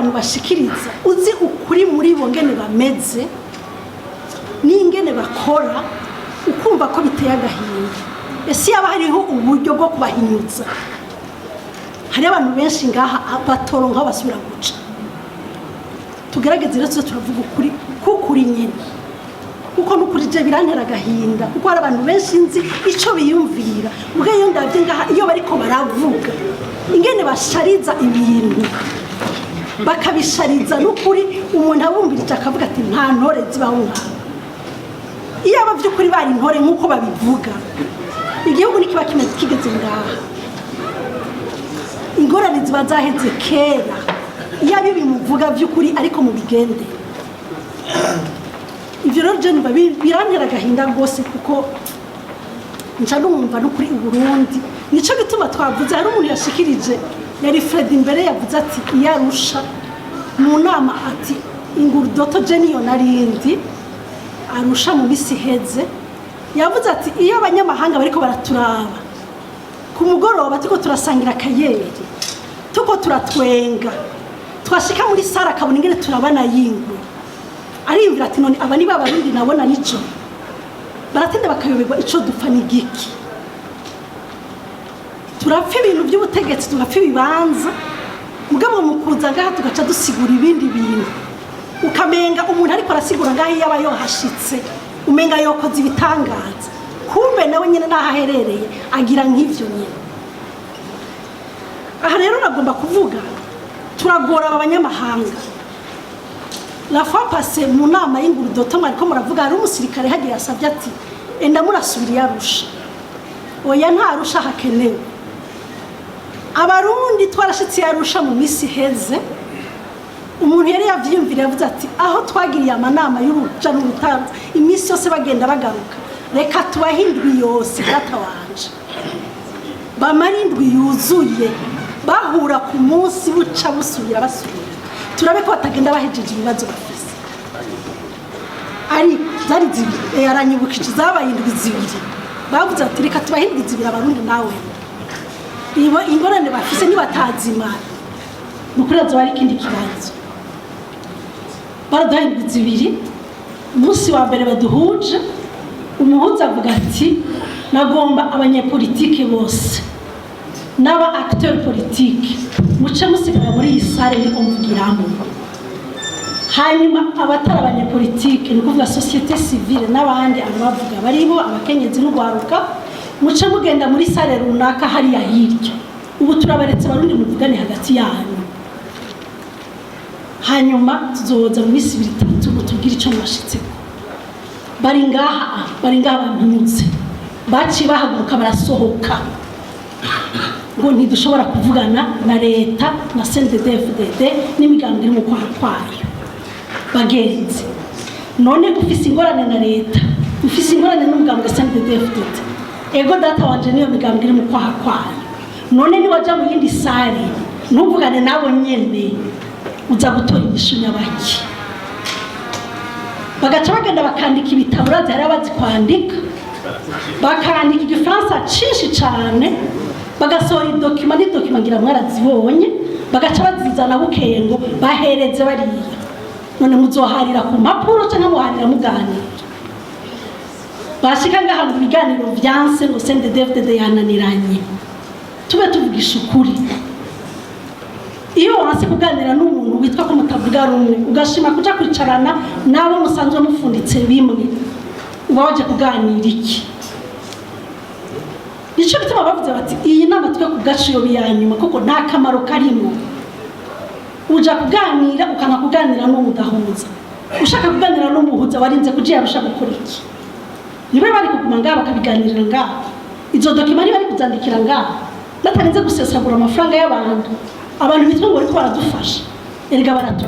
abantu bashikiriza uzi ukuri muri bo ngene bameze n'ingene bakora ukumva ko biteye agahinda. Ese yaba hariho uburyo bwo kubahinyuza? Hari abantu benshi ngaha batoronka basubira guca. Tugerageze rero turavuga ukuri kukuri nyene, kuko n'ukuri je birantera agahinda, kuko hari abantu benshi nzi ico biyumvira. Muga iyo ndavye ngaha iyo bariko baravuga ingene bashariza ibintu bakabishariza n'ukuri, umuntu abumvirije akavuga ati nta ntore zibaho ngaha. Iyo abavye ukuri bari intore nk'uko babivuga, igihugu nikiba kigeze ngaha. Ingorane ziba zaheze kera iyo abi bimuvuga vy'ukuri ariko mu bigende. Ivyo rero je birantera agahinda rwose, kuko nca numva n'ukuri u Burundi. Nico gituma twavuze, hari umuntu yashikirije, yari Fred imbere, yavuze ati iyo Arusha mu nama ati ingurudoto je niyo narindi Arusha mu misi heze, yavuze ati iyo abanyamahanga bariko baraturaba ku mugoroba tuko turasangira akayeri, tuko turatwenga, twashika muri sara akabona ingene turabana yingwe, ariyumvira ati none aba ni b'abarundi nabona nico baratinda bakayoberwa ico dupfa n'igiki. Turapfa ibintu by'ubutegetsi, tugapfa ibibanza, mugabo mu kuza ngaha tugaca dusigura ibindi bintu, ukamenga umuntu ariko arasigura ngaho iyo aba yohashitse umenga yokoze ibitangaza, kumbe nawe nyine naho aherereye agira nk'ivyo nyine. Aha rero nagomba kuvuga turagora aba banyamahanga. La fois passée mu nama y'ingurudoto mwariko muravuga, hari umusirikare hagiye asabye ati enda murasubira Arusha. Oya nta Arusha hakenewe. Abarundi twarashitse Arusha mu misi heze, umuntu yari yavyiyumvira yavuze ati aho twagiriye amanama y'uruja n'urutanzi imisi yose bagenda bagaruka, reka tubahindwi yose data wanje bamara indwi yuzuye bahura ku munsi buca busubira basubira, turabe ko batagenda bahejeje ibibazo bafise. Ari zari zibiri yaranyibukije zabaye indwi zibiri, bavuze ati reka tubahindwi zibiri abarundi nawe ibo ingorane bafise nibatazimana mukurazo bari kindi kibazo. Baraduha indwi zibiri, umunsi wa mbere baduhuje, umuhuza avuga ati nagomba abanyepolitike bose n'aba acteur politique muce musigara muri iyi sare ni kumvugiramo. Hanyuma abatari abanyepolitike ni kuvuga société civile n'abandi abavuga baribo abakenyezi n'ugwaruka, muce mugenda muri sare runaka hariya hirya, ubu turabaretse barundi muvugane hagati yanyu, hanyuma tuzoza mu misi 2 tubwire ico mwashitseko. Bari ngaha bampunze, baci bahaguruka barasohoka ngo ntidushobora kuvugana na leta na CNDD-FDD n'imigambi iri mu kwaha kwayo. Bagenzi, none dufise ingorane na leta, dufise ingorane n'umugambi wa CNDD-FDD, ego data wanje niyo migambi iri mu kwaha kwayo, none niwaja mu yindi sare ntuvugane nabo nyene uza gutora inyishu nyabaki. Bagaca bagenda bakandika ibitabo, urazi hari abazi kwandika, bakandika igifaransa cinshi cane, bagasohora idokima n'idokima ngira mwarazibonye, bagaca bazizana bukeye ngo bahereze bariya. None muzoharira ku mpapuro canke muharira muganira? Bashika ngaha ngo ibiganiro vyanse ngo CNDD-FDD yananiranye. Tube tuvugisha ukuri. Iyo wanse kuganira n'umuntu witwa ko mutavuga rumwe, ugashima kuja kwicarana nabo musanzwe mufunditse bimwe, uba waje kuganira iki? Nico bituma bavuze bati iyi nama twe kugaciyo biyanyuma kuko nta kamaro karimo. Uja kuganira ukana kuganira n'umudahuza, ushaka kuganira n'umuhuza warinze kuji Arusha gukora iki? Nibe bari kuguma ngaha bakabiganirira ngaha, izo dokima bari kuzandikira ngaha, batarinze gusesagura amafaranga y'abantu, abantu bitwa ngo bariko baradufasha, erega baratu